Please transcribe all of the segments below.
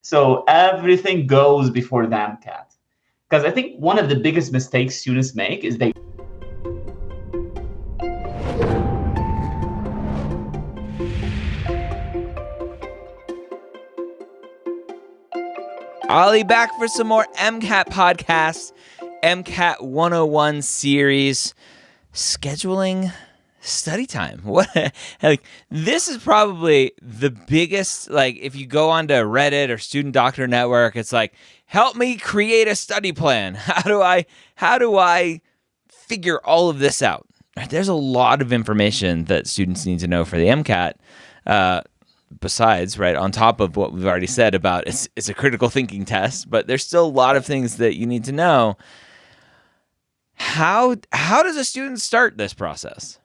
So everything goes before the MCAT. Because I think one of the biggest mistakes students make is they Ollie back for some more MCAT podcasts, MCAT 101 series, scheduling study time. This is probably the biggest, if you go onto Reddit or Student Doctor Network, it's like, help me create a study plan. How do I figure all of this out? There's a lot of information that students need to know for the MCAT. Besides, right, on top of what we've already said about it's a critical thinking test, but there's still a lot of things that you need to know. How does a student start this process?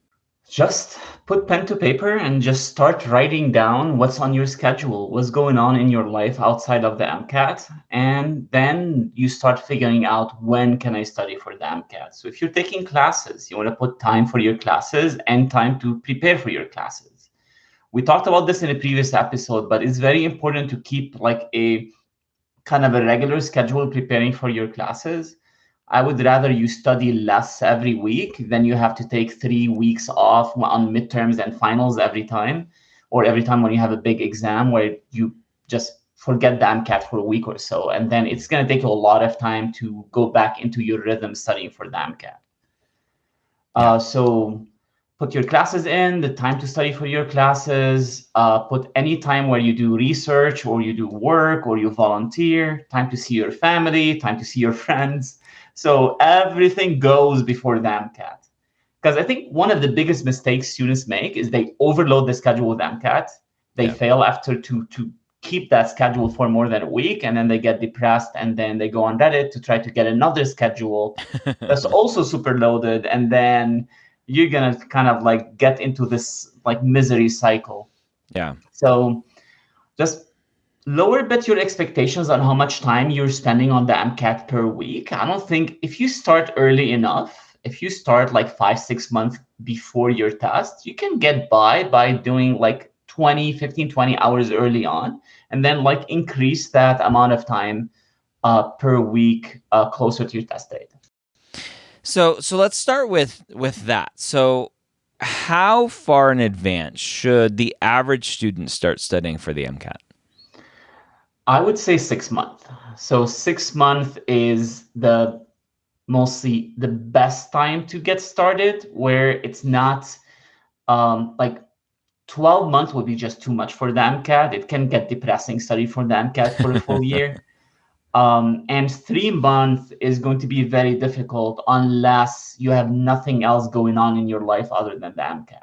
just put pen to paper and just start writing down what's on your schedule, what's going on in your life outside of the MCAT. And then you start figuring out, when can I study for the MCAT? So if you're taking classes, you want to put time for your classes and time to prepare for your classes. We talked about this in a previous episode, but it's very important to keep a kind of a regular schedule preparing for your classes. I would rather you study less every week than you have to take 3 weeks off on midterms and finals every time, or every time when you have a big exam where you just forget the MCAT for a week or so. And then it's going to take you a lot of time to go back into your rhythm studying for the MCAT. So put your classes in, the time to study for your classes, put any time where you do research or you do work or you volunteer, time to see your family, time to see your friends. So everything goes before the MCAT. Because I think one of the biggest mistakes students make is they overload the schedule with MCAT. They fail after to keep that schedule for more than a week, and then they get depressed, and then they go on Reddit to try to get another schedule that's also super loaded, and then you're gonna kind of get into this misery cycle. Yeah. So just lower a bit your expectations on how much time you're spending on the MCAT per week. I don't think if you start early enough, if you start 5-6 months before your test, you can get by doing 20 hours early on, and then increase that amount of time per week closer to your test date. So let's start with that. So how far in advance should the average student start studying for the MCAT? I would say 6 months. So 6 months is mostly the best time to get started, where it's not 12 months would be just too much for the MCAT. It can get depressing study for the MCAT for a full year. And 3 months is going to be very difficult unless you have nothing else going on in your life other than the MCAT.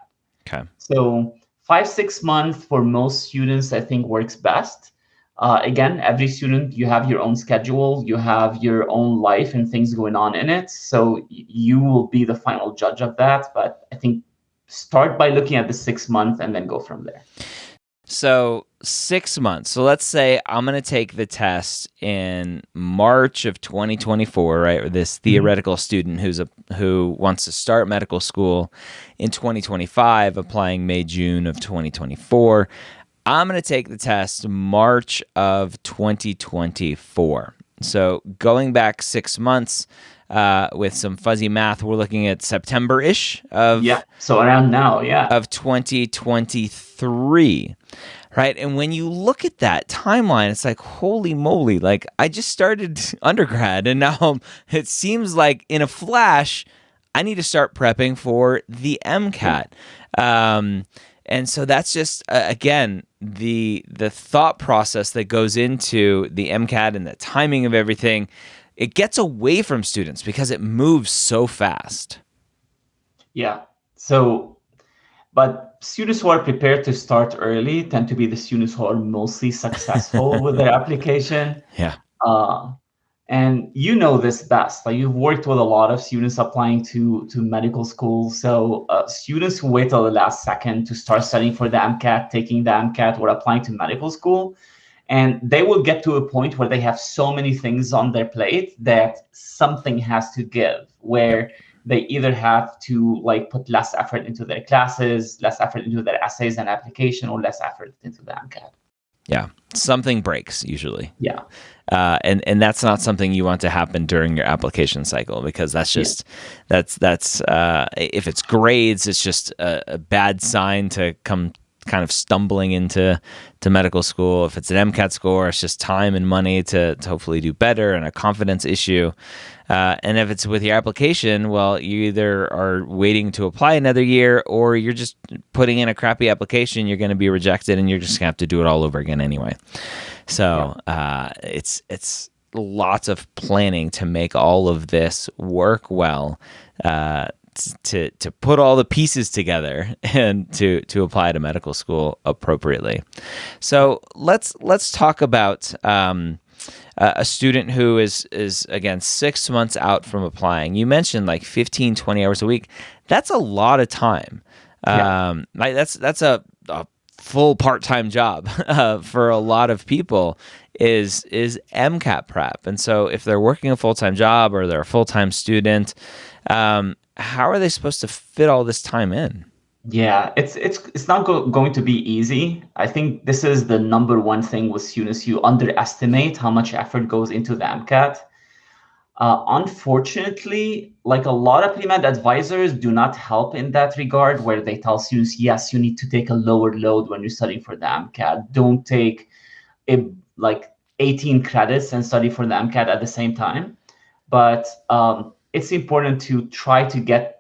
Okay. So 5-6 months for most students, I think, works best. Again, every student, you have your own schedule, you have your own life and things going on in it. So you will be the final judge of that. But I think start by looking at the 6 months and then go from there. So 6 months. So let's say I'm going to take the test in March of 2024, right? Or this theoretical student who wants to start medical school in 2025, applying May, June of 2024. I'm going to take the test March of 2024. So going back 6 months, with some fuzzy math, we're looking at September-ish of so around now, of 2023, right? And when you look at that timeline, it's like, holy moly! I just started undergrad, and now it seems like in a flash, I need to start prepping for the MCAT. And so that's just again the thought process that goes into the MCAT and the timing of everything. It gets away from students because it moves so fast. Yeah. So, but students who are prepared to start early tend to be the students who are mostly successful with their application. Yeah. And you know this best. You've worked with a lot of students applying to medical school. So students who wait till the last second to start studying for the MCAT, taking the MCAT, or applying to medical school, and they will get to a point where they have so many things on their plate that something has to give, where they either have to put less effort into their classes, less effort into their essays and application, or less effort into the MCAT. Yeah. Something breaks usually. Yeah. And that's not something you want to happen during your application cycle, because that's Yeah. just that's if it's grades, it's just a bad sign to come kind of stumbling into medical school. If it's an MCAT score, it's just time and money to hopefully do better, and a confidence issue. And if it's with your application, well, you either are waiting to apply another year, or you're just putting in a crappy application. You're going to be rejected, and you're just going to have to do it all over again anyway. So it's lots of planning to make all of this work well, to put all the pieces together and to apply to medical school appropriately. So let's talk about a student who is again 6 months out from applying. You mentioned like 15, 20 hours a week. That's a lot of time. Like that's a full part-time job for a lot of people is MCAT prep. And so if they're working a full-time job or they're a full-time student, how are they supposed to fit all this time in? Yeah, it's not going to be easy. I think this is the number one thing with students. You underestimate how much effort goes into the MCAT. Unfortunately, like a lot of pre-med advisors do not help in that regard, where they tell students, yes, you need to take a lower load when you're studying for the MCAT. Don't take like 18 credits and study for the MCAT at the same time. But it's important to try to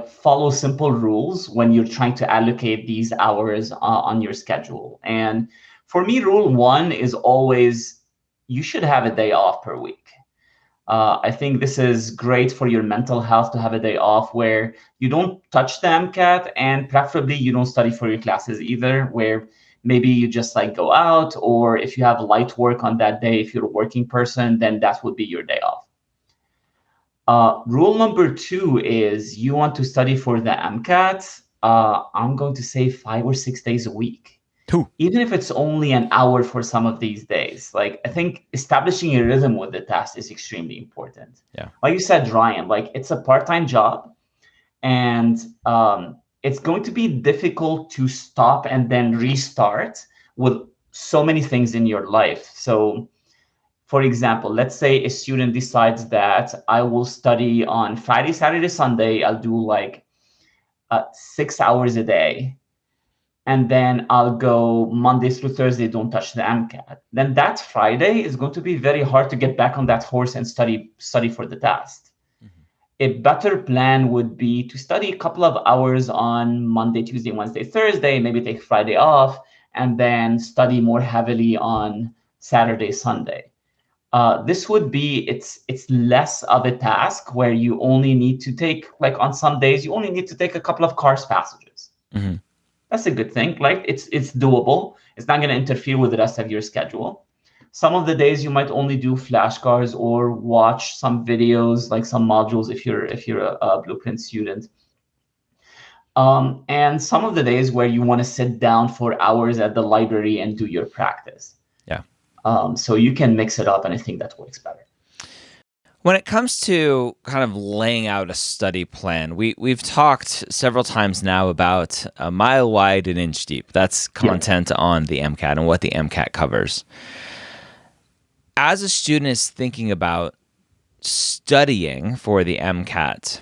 follow simple rules when you're trying to allocate these hours on your schedule. And for me, rule one is always you should have a day off per week. I think this is great for your mental health to have a day off where you don't touch the MCAT, and preferably you don't study for your classes either, where maybe you just like go out, or if you have light work on that day, if you're a working person, then that would be your day off. Rule number two is you want to study for the MCAT. I'm going to say 5 or 6 days a week, Two. even if it's only an hour for some of these days. Like, I think establishing a rhythm with the test is extremely important. Yeah. Like you said, Ryan, like it's a part-time job, and it's going to be difficult to stop and then restart with so many things in your life. So for example, let's say a student decides that I will study on Friday, Saturday, Sunday. I'll do like 6 hours a day. And then I'll go Monday through Thursday, don't touch the MCAT. Then that Friday is going to be very hard to get back on that horse and study for the test. Mm-hmm. A better plan would be to study a couple of hours on Monday, Tuesday, Wednesday, Thursday, maybe take Friday off, and then study more heavily on Saturday, Sunday. This would be, it's less of a task where you only need to take, like on some days, you only need to take a couple of course passages. Mm-hmm. That's a good thing. Like it's doable. It's not going to interfere with the rest of your schedule. Some of the days you might only do flashcards or watch some videos, like some modules if you're a Blueprint student. And some of the days where you want to sit down for hours at the library and do your practice. Yeah. So you can mix it up, and I think that works better. When it comes to kind of laying out a study plan, we've talked several times now about a mile wide and inch deep. That's content on the MCAT and what the MCAT covers. As a student is thinking about studying for the MCAT,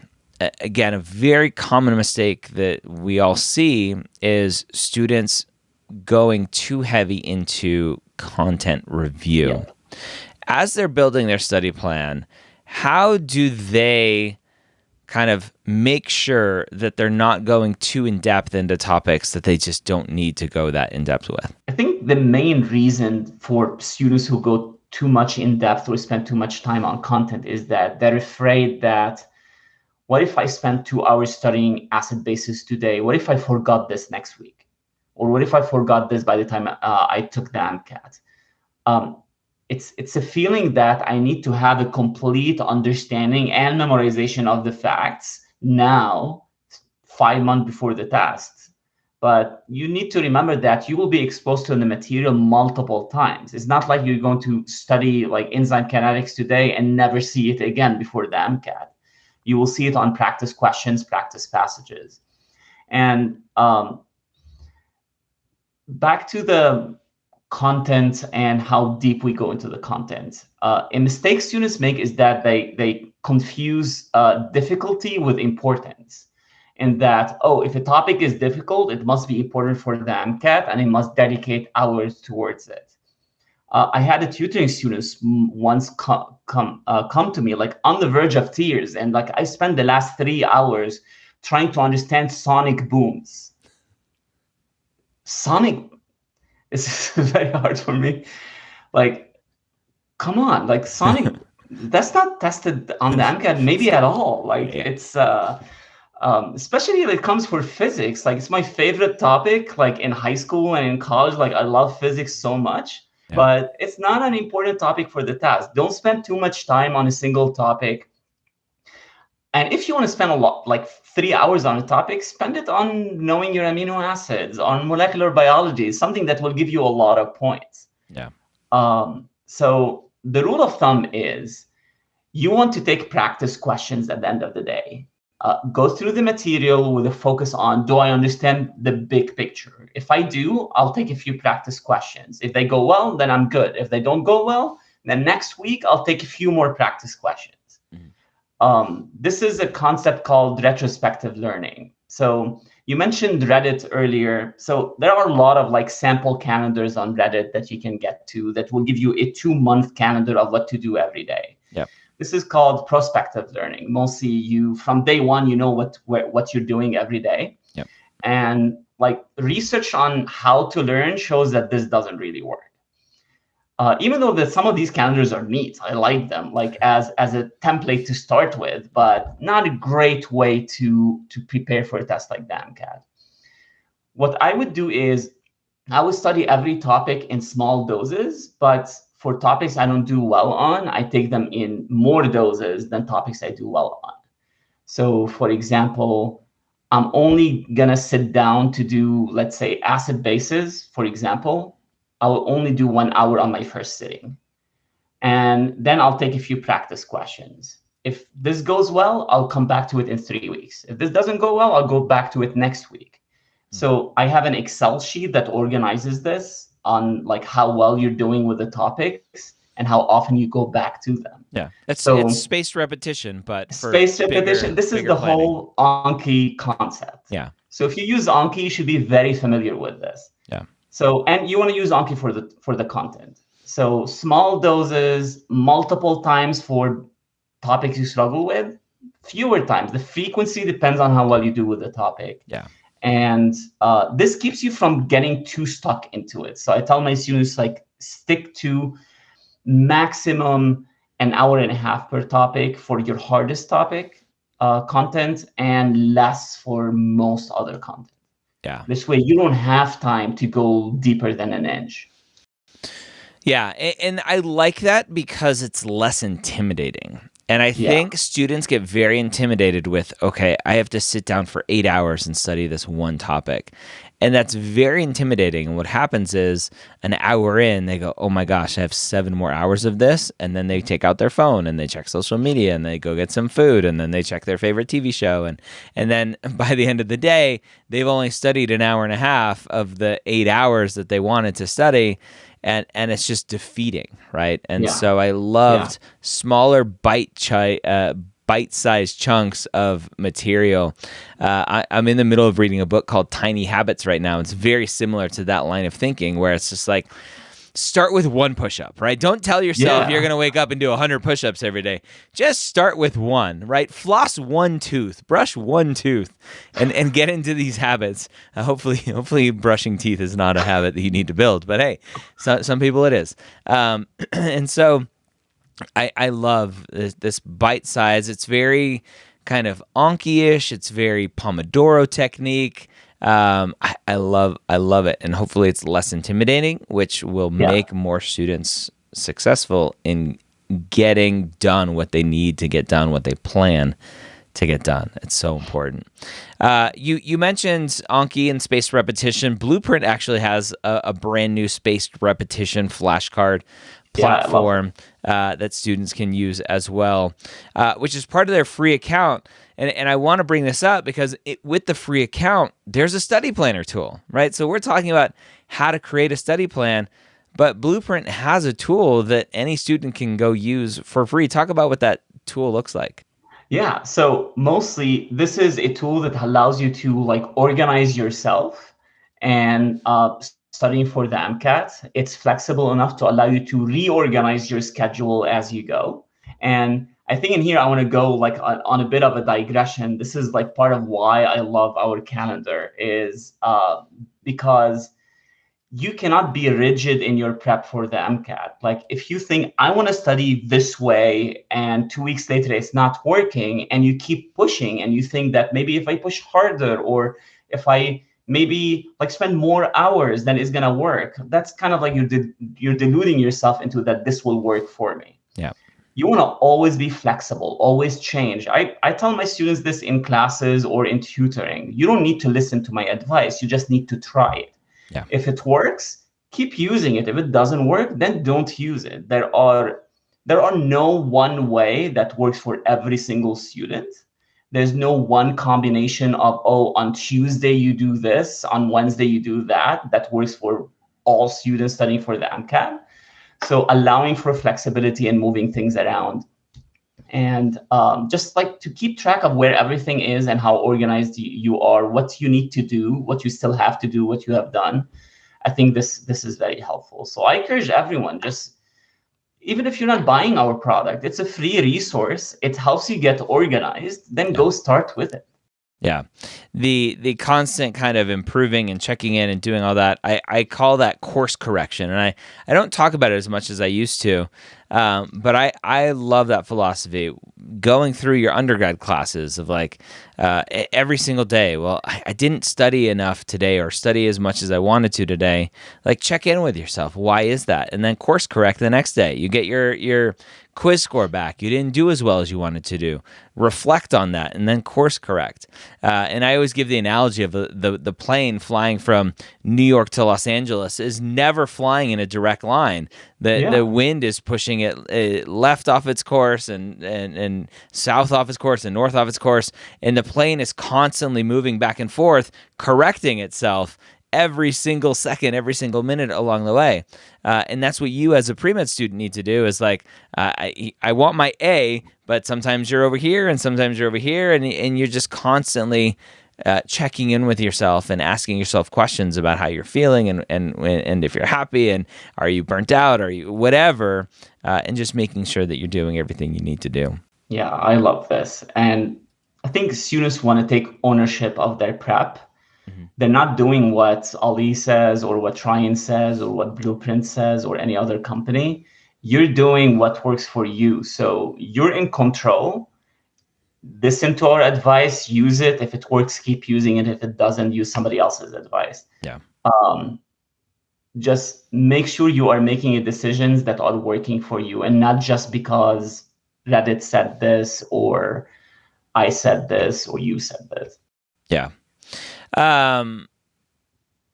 again, a very common mistake that we all see is students going too heavy into content review. Yeah. As they're building their study plan, how do they kind of make sure that they're not going too in-depth into topics that they just don't need to go that in-depth with? I think the main reason for students who go too much in-depth or spend too much time on content is that they're afraid that, what if I spend 2 hours studying acid bases today? What if I forgot this next week? Or what if I forgot this by the time I took the MCAT? It's a feeling that I need to have a complete understanding and memorization of the facts now, 5 months before the test. But you need to remember that you will be exposed to the material multiple times. It's not like you're going to study like enzyme kinetics today and never see it again before the MCAT. You will see it on practice questions, practice passages. And back to the content and how deep we go into the content. A mistake students make is that they confuse difficulty with importance. And that, oh, if a topic is difficult, it must be important for the MCAT and it must dedicate hours towards it. I had a tutoring students once come to me like on the verge of tears, and like I spent the last 3 hours trying to understand sonic booms. Sonic is very hard for me. Like, come on, like sonic, that's not tested on the MCAT maybe at all. Like it's especially when it comes for physics. Like it's my favorite topic. Like in high school and in college, like I love physics so much. But it's not an important topic for the test. Don't spend too much time on a single topic. And if you want to spend a lot, like 3 hours on a topic, spend it on knowing your amino acids, on molecular biology, something that will give you a lot of points. Yeah. So the rule of thumb is you want to take practice questions at the end of the day. Go through the material with a focus on, do I understand the big picture? If I do, I'll take a few practice questions. If they go well, then I'm good. If they don't go well, then next week I'll take a few more practice questions. This is a concept called retrospective learning. So you mentioned Reddit earlier. So there are a lot of like sample calendars on Reddit that you can get to that will give you a 2-month calendar of what to do every day. Yep. This is called prospective learning. Mostly you, from day one, you know what you're doing every day. Yep. And like research on how to learn shows that this doesn't really work. Even though that some of these calendars are neat, I like them like as a template to start with, but not a great way to prepare for a test like the MCAT. What I would do is I would study every topic in small doses, but for topics I don't do well on, I take them in more doses than topics I do well on. So for example, I'm only gonna sit down to do, let's say, acid bases, for example. I will only do 1 hour on my first sitting. And then I'll take a few practice questions. If this goes well, I'll come back to it in 3 weeks. If this doesn't go well, I'll go back to it next week. So I have an Excel sheet that organizes this on like how well you're doing with the topics and how often you go back to them. Yeah, it's spaced repetition, but for spaced repetition. This is the planning. whole Anki concept. Yeah. So if you use Anki, you should be very familiar with this. Yeah. So, and you want to use Anki for the content. So small doses, multiple times for topics you struggle with, fewer times. The frequency depends on how well you do with the topic. Yeah. And this keeps you from getting too stuck into it. So I tell my students, like, stick to maximum an hour and a half per topic for your hardest topic content and less for most other content. Yeah. This way you don't have time to go deeper than an inch. Yeah. And I like that because it's less intimidating. And I think students get very intimidated with, okay, I have to sit down for 8 hours and study this one topic. And that's very intimidating. And what happens is an hour in, they go, oh my gosh, I have 7 more hours of this. And then they take out their phone and they check social media and they go get some food and then they check their favorite TV show. And then by the end of the day, they've only studied an hour and a half of the 8 hours that they wanted to study. And it's just defeating, right? And so I loved smaller bite-sized chunks of material. I'm in the middle of reading a book called Tiny Habits right now. It's very similar to that line of thinking where it's just like, start with 1 push-up, right? Don't tell yourself you're going to wake up and do 100 push-ups every day. Just start with 1, right? Floss 1 tooth, brush 1 tooth, and get into these habits. Hopefully brushing teeth is not a habit that you need to build, but hey, some people it is. And so I love this bite size. It's very kind of Anki-ish. It's very Pomodoro technique. I love it, and hopefully it's less intimidating, which will make more students successful in getting done what they need to get done, what they plan to get done. It's so important. You mentioned Anki and spaced repetition. Blueprint actually has a brand new spaced repetition flashcard platform that students can use as well, which is part of their free account. And I want to bring this up because with the free account, there's a study planner tool, right? So we're talking about how to create a study plan, but Blueprint has a tool that any student can go use for free. Talk about what that tool looks like. Yeah, so mostly this is a tool that allows you to like organize yourself and studying for the MCAT. It's flexible enough to allow you to reorganize your schedule as you go. And I think in here I want to go like on a bit of a digression. This is like part of why I love our calendar is because you cannot be rigid in your prep for the MCAT. Like if you think I want to study this way and 2 weeks later it's not working and you keep pushing and you think that maybe if I push harder or if I maybe like spend more hours then it's going to work. That's kind of like you're deluding yourself into that this will work for me. Yeah. You want to always be flexible, always change. I tell my students this in classes or in tutoring. You don't need to listen to my advice. You just need to try it. Yeah. If it works, keep using it. If it doesn't work, then don't use it. There are no one way that works for every single student. There's no one combination of, oh, on Tuesday you do this, on Wednesday you do that. That works for all students studying for the MCAT. So allowing for flexibility and moving things around. And just like to keep track of where everything is and how organized you are, what you need to do, what you still have to do, what you have done. I think this is very helpful. So I encourage everyone, just even if you're not buying our product, it's a free resource. It helps you get organized. Then go start with it. Yeah. The constant kind of improving and checking in and doing all that, I call that course correction. And I don't talk about it as much as I used to. But I love that philosophy. Going through your undergrad classes of like every single day, well, I didn't study enough today or study as much as I wanted to today. Like check in with yourself. Why is that? And then course correct the next day. You get your quiz score back. You didn't do as well as you wanted to do. Reflect on that and then course correct. And I always give the analogy of the plane flying from New York to Los Angeles is never flying in a direct line. The wind is pushing it left off its course and south off its course and north off its course. And the plane is constantly moving back and forth, correcting itself every single second, every single minute along the way. And that's what you as a pre-med student need to do is like, I want my A, but sometimes you're over here and sometimes you're over here and you're just constantly checking in with yourself and asking yourself questions about how you're feeling and if you're happy and are you burnt out, are you whatever, and just making sure that you're doing everything you need to do. Yeah, I love this. And I think students want to take ownership of their prep. They're not doing what Ali says or what Ryan says or what Blueprint says or any other company. You're doing what works for you. So you're in control. Listen to our advice, use it. If it works, keep using it. If it doesn't, use somebody else's advice. Yeah. Just make sure you are making decisions that are working for you and not just because Reddit said this or I said this or you said this. Yeah.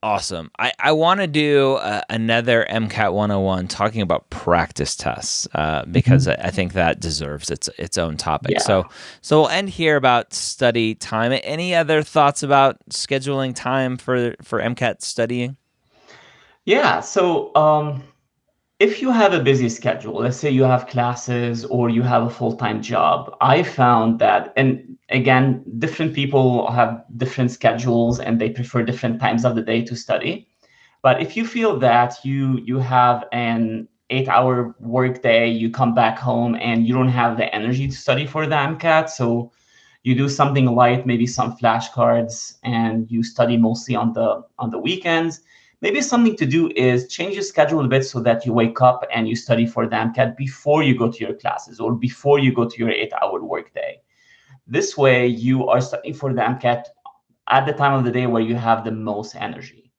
Awesome. I want to do another MCAT 101 talking about practice tests because I think that deserves its own topic. Yeah. So we'll end here about study time. Any other thoughts about scheduling time for MCAT studying? Yeah. So if you have a busy schedule, let's say you have classes or you have a full-time job, I found that, and again, different people have different schedules and they prefer different times of the day to study. But if you feel that you have an 8-hour workday, you come back home and you don't have the energy to study for the MCAT, so you do something light, maybe some flashcards, and you study mostly on the weekends. Maybe something to do is change your schedule a bit so that you wake up and you study for the MCAT before you go to your classes or before you go to your 8-hour workday. This way, you are studying for the MCAT at the time of the day where you have the most energy.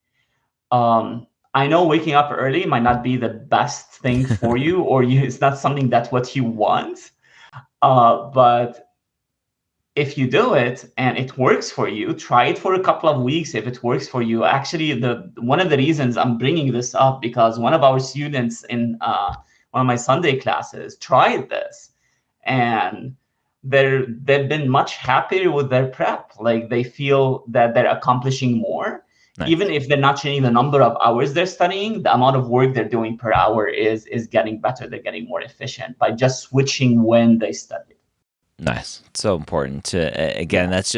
I know waking up early might not be the best thing for you, or it's not something that's what you want, but if you do it and it works for you, try it for a couple of weeks. If it works for you, actually, one of the reasons I'm bringing this up because one of our students in one of my Sunday classes tried this, and they've been much happier with their prep. Like they feel that they're accomplishing more, Nice. even if they're not changing the number of hours they're studying, the amount of work they're doing per hour is getting better. They're getting more efficient by just switching when they study. Nice. So important to, again, that's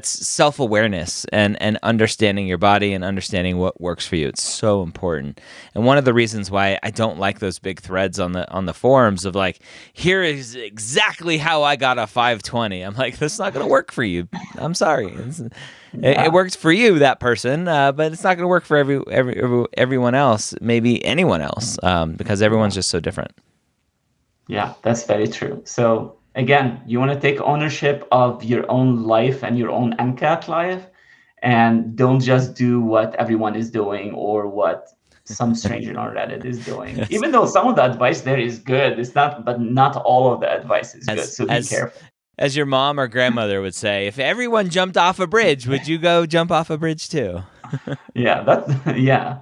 self-awareness and understanding your body and understanding what works for you. It's so important. And one of the reasons why I don't like those big threads on the forums of like, here is exactly how I got a 520. I'm like, that's not going to work for you. I'm sorry. It works for you, that person, but it's not going to work for everyone else, maybe anyone else, because everyone's just so different. Yeah, that's very true. So again, you want to take ownership of your own life and your own MCAT life, and don't just do what everyone is doing or what some stranger on Reddit is doing. Yes. Even though some of the advice there is good, it's not, but not all of the advice is good. So be careful. As your mom or grandmother would say, if everyone jumped off a bridge, would you go jump off a bridge too? Yeah,